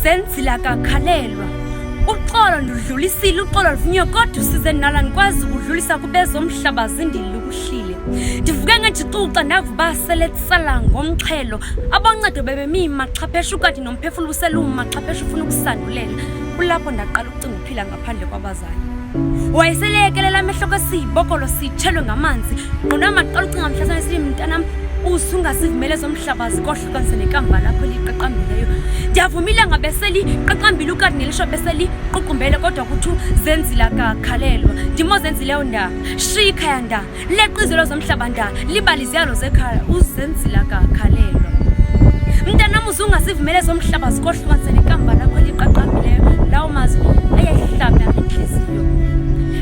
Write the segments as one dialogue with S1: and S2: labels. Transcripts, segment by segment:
S1: Uzenzile akakhalelwa. Uxolo ndudlulisile, uxolo luvinyo, kodwa usize nala ndikwazi ukudlulisa kubezomhlaba zindile ukuhlile. Ndivuke ngejicuca ndavuba seletsala ngomxhelo. Abancedo bebemi maxhaphesha ukati nomphefumulo useluma maxhaphesha ufuna ukusandulela. Kulapho ndaqala ukucinga uphila ngaphandle kwabazali. Wayeselekelela amehlo kwesibokolo sithelwe ngamanzi. Ngqona maqala ucinga mhlasane sili mntanam usungasivumele zomhlaba zikohlukanise nekamva lakho liqaqambileyo. Ndiyavumile ngabeseli qaqambile ukati nelisho beseli ququmbele kodwa kuthi Uzenzile akakhalelwa. Ndimozenzile nda shikhaya nda leqizelo zomhlaba nda libaliziyalo zekhaya Uzenzile akakhalelwa. Mntanam uzungasivumele zomhlaba zikohlukanise nekamva lakho liqaqambileyo. Lawo mazwi ayayihlaba inhliziyo.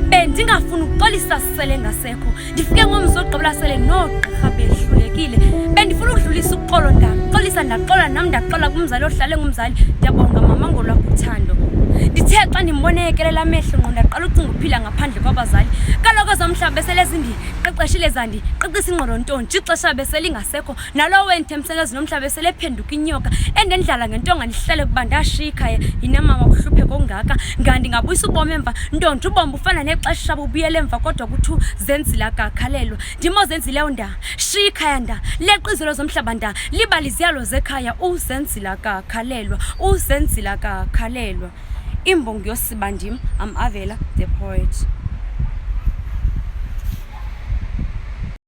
S1: Bendingafuna ukuxolisa sisele ngasekho. Ndifike ngomzo ogqibela sele noogqirha behlulekile. Bendifuna ukudlulisa uxolo ndaxolisa ndaxola nam ndaxola kumzali ohlale ngumzali. Ndiyabonga mama ngolwakho uthando. Ndithe xa ndimbonekelela amehlo ngqo ndaqala ucinga uphila ngaphandle kwabazali. Kaloku zomhlaba besele zindiqeqeshile zandiqeqisa ingqondo ntonje ixesha beselingasekho. Nalowo wenthemsele zinomhlaba besele phenduka inyoka. Endendlala ngentonga ndihlale kuba ndashikhaya yinamama kuhlupheka ongaka. Ngandingabuyisa ubomi emva ntonje ubomi ufana nexesha bubuyele emva kodwa kuthi Uzenzile akakhalelwa. Ndimozenzile nda shikhaya nda leqizelo zomhlaba nda libaliziyalo zekhaya Uzenzile akakhalelwa. Uzenzile akakhalelwa. Imbongi yosiba ndim, I'm Avela the poet.